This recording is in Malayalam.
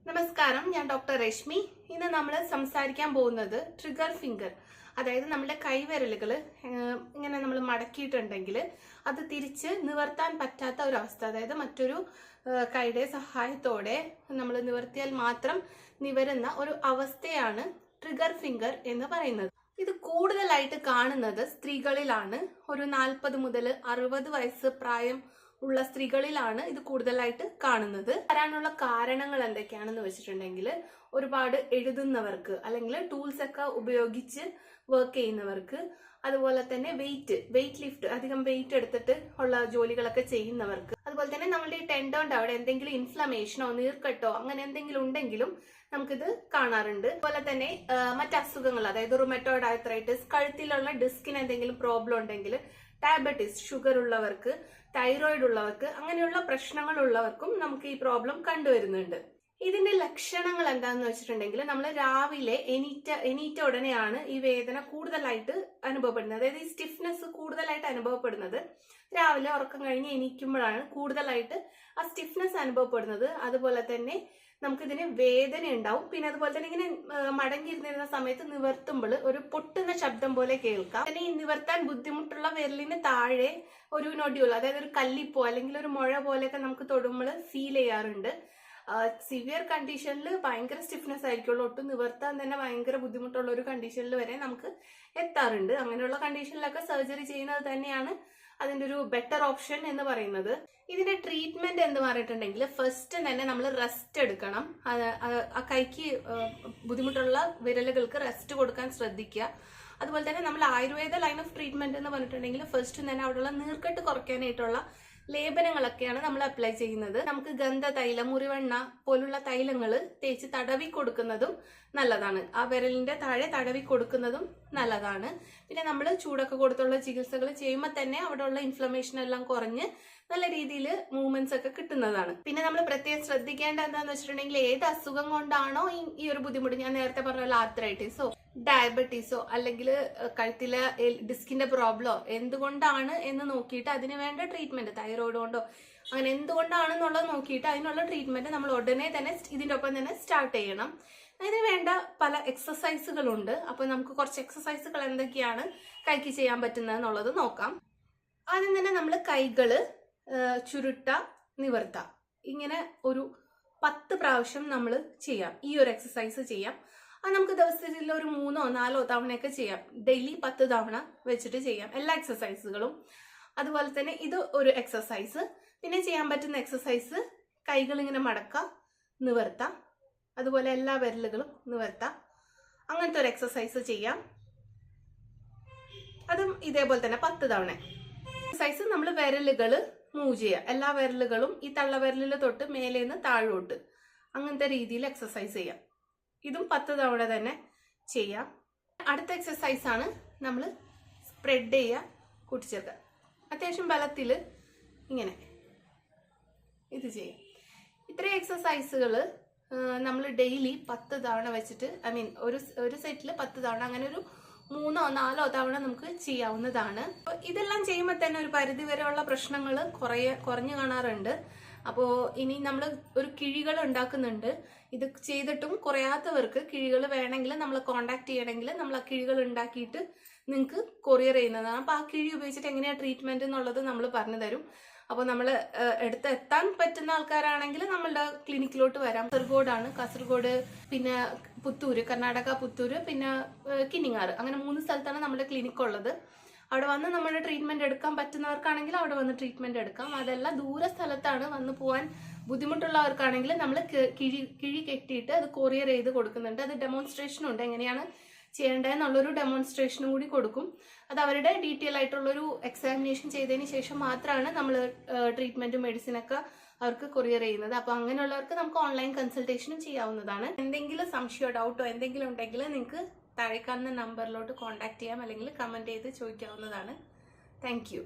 നമസ്കാരം, ഞാൻ ഡോക്ടർ രശ്മി. ഇന്ന് നമ്മൾ സംസാരിക്കാൻ പോകുന്നത് ട്രിഗർ ഫിംഗർ, അതായത് നമ്മുടെ കൈവിരലുകൾ ഇങ്ങനെ നമ്മൾ മടക്കിയിട്ടുണ്ടെങ്കിൽ അത് തിരിച്ച് നിവർത്താൻ പറ്റാത്ത ഒരു അവസ്ഥ, അതായത് മറ്റൊരു കൈയുടെ സഹായത്തോടെ നമ്മൾ നിവർത്തിയാൽ മാത്രം നിവരുന്ന ഒരു അവസ്ഥയാണ് ട്രിഗർ ഫിംഗർ എന്ന് പറയുന്നത്. ഇത് കൂടുതലായിട്ട് കാണുന്നത് സ്ത്രീകളിലാണ്. ഒരു 40 മുതൽ 60 വയസ്സ് പ്രായം ഉള്ള സ്ത്രീകളിലാണ് ഇത് കൂടുതലായിട്ട് കാണുന്നത്. വരാനുള്ള കാരണങ്ങൾ എന്തൊക്കെയാണെന്ന് വെച്ചിട്ടുണ്ടെങ്കിൽ, ഒരുപാട് എഴുതുന്നവർക്ക് അല്ലെങ്കിൽ ടൂൾസ് ഒക്കെ ഉപയോഗിച്ച് വർക്ക് ചെയ്യുന്നവർക്ക്, അതുപോലെ തന്നെ വെയിറ്റ് ലിഫ്റ്റ്, അധികം വെയിറ്റ് എടുത്തിട്ട് ഉള്ള ജോലികളൊക്കെ ചെയ്യുന്നവർക്ക്, അതുപോലെ തന്നെ നമ്മുടെ ഈ ടെൻഡോന്റെ അവിടെ എന്തെങ്കിലും ഇൻഫ്ലമേഷനോ നീർക്കെട്ടോ അങ്ങനെ എന്തെങ്കിലും ഉണ്ടെങ്കിലും നമുക്കിത് കാണാറുണ്ട്. അതുപോലെ തന്നെ മറ്റ് അസുഖങ്ങൾ, അതായത് റുമറ്റോയിഡ് ആർത്രൈറ്റിസ്, കഴുത്തിലുള്ള ഡിസ്കിന് എന്തെങ്കിലും പ്രോബ്ലം ഉണ്ടെങ്കിൽ, ഡയബറ്റീസ്, ഷുഗർ ഉള്ളവർക്ക്, തൈറോയിഡ് ഉള്ളവർക്ക്, അങ്ങനെയുള്ള പ്രശ്നങ്ങൾ ഉള്ളവർക്കും നമുക്ക് ഈ പ്രോബ്ലം കണ്ടുവരുന്നുണ്ട്. ഇതിന്റെ ലക്ഷണങ്ങൾ എന്താണെന്ന് വെച്ചിട്ടുണ്ടെങ്കിൽ, നമ്മൾ രാവിലെ എണീറ്റ ഉടനെയാണ് ഈ വേദന കൂടുതലായിട്ട് അനുഭവപ്പെടുന്നത്. അതായത് ഈ സ്റ്റിഫ്നെസ് കൂടുതലായിട്ട് അനുഭവപ്പെടുന്നത് രാവിലെ ഉറക്കം കഴിഞ്ഞ് എണീക്കുമ്പോഴാണ് കൂടുതലായിട്ട് ആ സ്റ്റിഫ്നെസ് അനുഭവപ്പെടുന്നത്. അതുപോലെ തന്നെ നമുക്കിതിന് വേദന ഉണ്ടാവും. പിന്നെ അതുപോലെ തന്നെ ഇങ്ങനെ മടങ്ങിയിരുന്നിരുന്ന സമയത്ത് നിവർത്തുമ്പോൾ ഒരു പൊട്ടുന്ന ശബ്ദം പോലെ കേൾക്കാം. പിന്നെ ഈ നിവർത്താൻ ബുദ്ധിമുട്ടുള്ള വിരലിന് താഴെ ഒരു നൊഡ്യൂൾ, അതായത് ഒരു കല്ലിപ്പോ അല്ലെങ്കിൽ ഒരു മുഴ പോലെയൊക്കെ നമുക്ക് തൊടുമ്പോൾ ഫീൽ ചെയ്യാറുണ്ട്. സിവിയർ കണ്ടീഷനിൽ ഭയങ്കര സ്റ്റിഫ്നെസ് ആയിരിക്കുള്ളൂ, ഒട്ടും നിവർത്താൻ തന്നെ ഭയങ്കര ബുദ്ധിമുട്ടുള്ള ഒരു കണ്ടീഷനിൽ വരെ നമുക്ക് എത്താറുണ്ട്. അങ്ങനെയുള്ള കണ്ടീഷനിലൊക്കെ സർജറി ചെയ്യുന്നത് തന്നെയാണ് അതിന്റെ ഒരു ബെറ്റർ ഓപ്ഷൻ എന്ന് പറയുന്നത്. ഇതിന്റെ ട്രീറ്റ്മെന്റ് എന്ന് പറഞ്ഞിട്ടുണ്ടെങ്കിൽ, ഫസ്റ്റ് തന്നെ നമ്മൾ റെസ്റ്റ് എടുക്കണം. ആ കൈക്ക് ബുദ്ധിമുട്ടുള്ള വിരലുകൾക്ക് റെസ്റ്റ് കൊടുക്കാൻ ശ്രദ്ധിക്കുക. അതുപോലെ തന്നെ നമ്മൾ ആയുർവേദ ലൈൻ ഓഫ് ട്രീറ്റ്മെന്റ് എന്ന് പറഞ്ഞിട്ടുണ്ടെങ്കിൽ, ഫസ്റ്റ് തന്നെ അവിടെയുള്ള നീർക്കെട്ട് കുറയ്ക്കാനായിട്ടുള്ള ലേപനങ്ങളൊക്കെയാണ് നമ്മൾ അപ്ലൈ ചെയ്യുന്നത്. നമുക്ക് ഗന്ധ തൈലം, മുറിവെണ്ണ പോലുള്ള തൈലങ്ങൾ തേച്ച് തടവി കൊടുക്കുന്നതും നല്ലതാണ്. ആ വിരലിന്റെ താഴെ തടവി കൊടുക്കുന്നതും നല്ലതാണ്. പിന്നെ നമ്മൾ ചൂടൊക്കെ കൊടുത്തുള്ള ചികിത്സകൾ ചെയ്യുമ്പോൾ തന്നെ അവിടെയുള്ള ഇൻഫ്ലമേഷൻ എല്ലാം കുറഞ്ഞ് നല്ല രീതിയിൽ മൂവ്മെന്റ്സ് ഒക്കെ കിട്ടുന്നതാണ്. പിന്നെ നമ്മൾ പ്രത്യേകം ശ്രദ്ധിക്കേണ്ട എന്താണെന്ന് വെച്ചിട്ടുണ്ടെങ്കിൽ, ഏത് അസുഖം കൊണ്ടാണോ ഈ ഒരു ബുദ്ധിമുട്ട്, ഞാൻ നേരത്തെ പറഞ്ഞ ആർത്രൈറ്റിസോ ഡയബറ്റീസോ അല്ലെങ്കിൽ കഴുത്തിലെ ഡിസ്കിന്റെ പ്രോബ്ലമോ എന്തുകൊണ്ടാണ് എന്ന് നോക്കിയിട്ട് അതിന് വേണ്ട ട്രീറ്റ്മെന്റ്, തൈറോയിഡ് കൊണ്ടോ അങ്ങനെ എന്തുകൊണ്ടാണെന്നുള്ളത് നോക്കിയിട്ട് അതിനുള്ള ട്രീറ്റ്മെന്റ് നമ്മൾ ഉടനെ തന്നെ ഇതിന്റെ ഒപ്പം തന്നെ സ്റ്റാർട്ട് ചെയ്യണം. അതിന് വേണ്ട പല എക്സസൈസുകളുണ്ട്. അപ്പൊ നമുക്ക് കുറച്ച് എക്സസൈസുകൾ എന്തൊക്കെയാണ് കൈക്ക് ചെയ്യാൻ പറ്റുന്നത് എന്നുള്ളത് നോക്കാം. ആദ്യം തന്നെ നമ്മൾ കൈകള് ചുരുട്ട നിവർത്ത ഇങ്ങനെ ഒരു 10 പ്രാവശ്യം നമ്മൾ ചെയ്യാം. ഈ ഒരു എക്സസൈസ് ചെയ്യാം. അത് നമുക്ക് ദിവസത്തിൽ ഒരു 3 or 4 തവണയൊക്കെ ചെയ്യാം. ഡെയിലി 10 തവണ വെച്ചിട്ട് ചെയ്യാം എല്ലാ എക്സസൈസുകളും. അതുപോലെ തന്നെ ഇത് ഒരു എക്സസൈസ്. പിന്നെ ചെയ്യാൻ പറ്റുന്ന എക്സസൈസ്, കൈകൾ ഇങ്ങനെ മടക്കാം, നിവർത്താം, അതുപോലെ എല്ലാ വിരലുകളും നിവർത്താം. അങ്ങനത്തെ ഒരു എക്സസൈസ് ചെയ്യാം. അതും ഇതേപോലെ തന്നെ 10 തവണ. എക്സസൈസ് നമ്മൾ വിരലുകൾ മൂവ് ചെയ്യുക, എല്ലാ വിരലുകളും ഈ തള്ളവിരലിൽ തൊട്ട് മേലേന്ന് താഴോട്ട്, അങ്ങനത്തെ രീതിയിൽ എക്സസൈസ് ചെയ്യാം. ഇതും 10 തവണ തന്നെ ചെയ്യാം. അടുത്ത എക്സസൈസ് ആണ് നമ്മൾ സ്പ്രെഡ് ചെയ്യുക, കൂട്ടിച്ചേർക്കുക. അത്യാവശ്യം ബലത്തിൽ ഇങ്ങനെ ഇത് ചെയ്യാം. ഇത്രയും എക്സസൈസുകൾ നമ്മൾ ഡെയിലി 10 തവണ വെച്ചിട്ട്, ഒരു സെറ്റിൽ 10 തവണ, അങ്ങനെ ഒരു 3 or 4 തവണ നമുക്ക് ചെയ്യാവുന്നതാണ്. ഇതെല്ലാം ചെയ്യുമ്പോൾ തന്നെ ഒരു പരിധി വരെയുള്ള പ്രശ്നങ്ങൾ കുറഞ്ഞു കാണാറുണ്ട്. അപ്പോൾ ഇനി നമ്മൾ ഒരു കിഴികൾ ഉണ്ടാക്കുന്നുണ്ട്. ഇത് ചെയ്തിട്ടും കുറയാത്തവർക്ക് കിഴികൾ വേണമെങ്കിൽ നമ്മളെ കോണ്ടാക്ട് ചെയ്യണമെങ്കിൽ നമ്മൾ ആ കിഴികൾ ഉണ്ടാക്കിയിട്ട് നിങ്ങൾക്ക് കൊറിയർ ചെയ്യുന്നതാണ്. അപ്പോൾ ആ കിഴി ഉപയോഗിച്ചിട്ട് എങ്ങനെയാണ് ട്രീറ്റ്മെന്റ് എന്നുള്ളത് നമ്മൾ പറഞ്ഞു തരും. അപ്പോൾ നമ്മൾ എത്താൻ പറ്റുന്ന ആൾക്കാരാണെങ്കിൽ നമ്മളുടെ ക്ലിനിക്കിലോട്ട് വരാം. കാസർഗോഡ്, പിന്നെ പുത്തൂര്, കർണാടക പുത്തൂര്, പിന്നെ കിനിങ്ങാറ്, അങ്ങനെ 3 സ്ഥലത്താണ് നമ്മുടെ ക്ലിനിക്ക് ഉള്ളത്. അവിടെ വന്ന് നമ്മുടെ ട്രീറ്റ്മെന്റ് എടുക്കാൻ പറ്റുന്നവർക്കാണെങ്കിൽ അവിടെ വന്ന് ട്രീറ്റ്മെന്റ് എടുക്കാം. അതല്ല ദൂര സ്ഥലത്താണ് വന്ന് പോകാൻ ബുദ്ധിമുട്ടുള്ളവർക്കാണെങ്കിൽ നമ്മൾ കിഴി കെട്ടിയിട്ട് അത് കൊറിയർ ചെയ്ത് കൊടുക്കുന്നുണ്ട്. അത് ഡെമോൺസ്ട്രേഷനും ഉണ്ട്, എങ്ങനെയാണ് ചെയ്യേണ്ടതെന്നുള്ളൊരു ഡെമോൺസ്ട്രേഷനും കൂടി കൊടുക്കും. അത് അവരുടെ ഡീറ്റെയിൽ ആയിട്ടുള്ളൊരു എക്സാമിനേഷൻ ചെയ്തതിന് ശേഷം മാത്രമാണ് നമ്മൾ ട്രീറ്റ്മെന്റും മെഡിസിനൊക്കെ അവർക്ക് കൊറിയർ ചെയ്യുന്നത്. അപ്പോൾ അങ്ങനെയുള്ളവർക്ക് നമുക്ക് ഓൺലൈൻ കൺസൾട്ടേഷനും ചെയ്യാവുന്നതാണ്. എന്തെങ്കിലും സംശയമോ ഡൗട്ടോ എന്തെങ്കിലും ഉണ്ടെങ്കിൽ നിങ്ങൾക്ക് താഴെ കാണുന്ന നമ്പറിലോട്ട് കോൺടാക്ട് ചെയ്യാം, അല്ലെങ്കിൽ കമന്റ് ചെയ്ത് ചോദിക്കാവുന്നതാണ്. Thank U.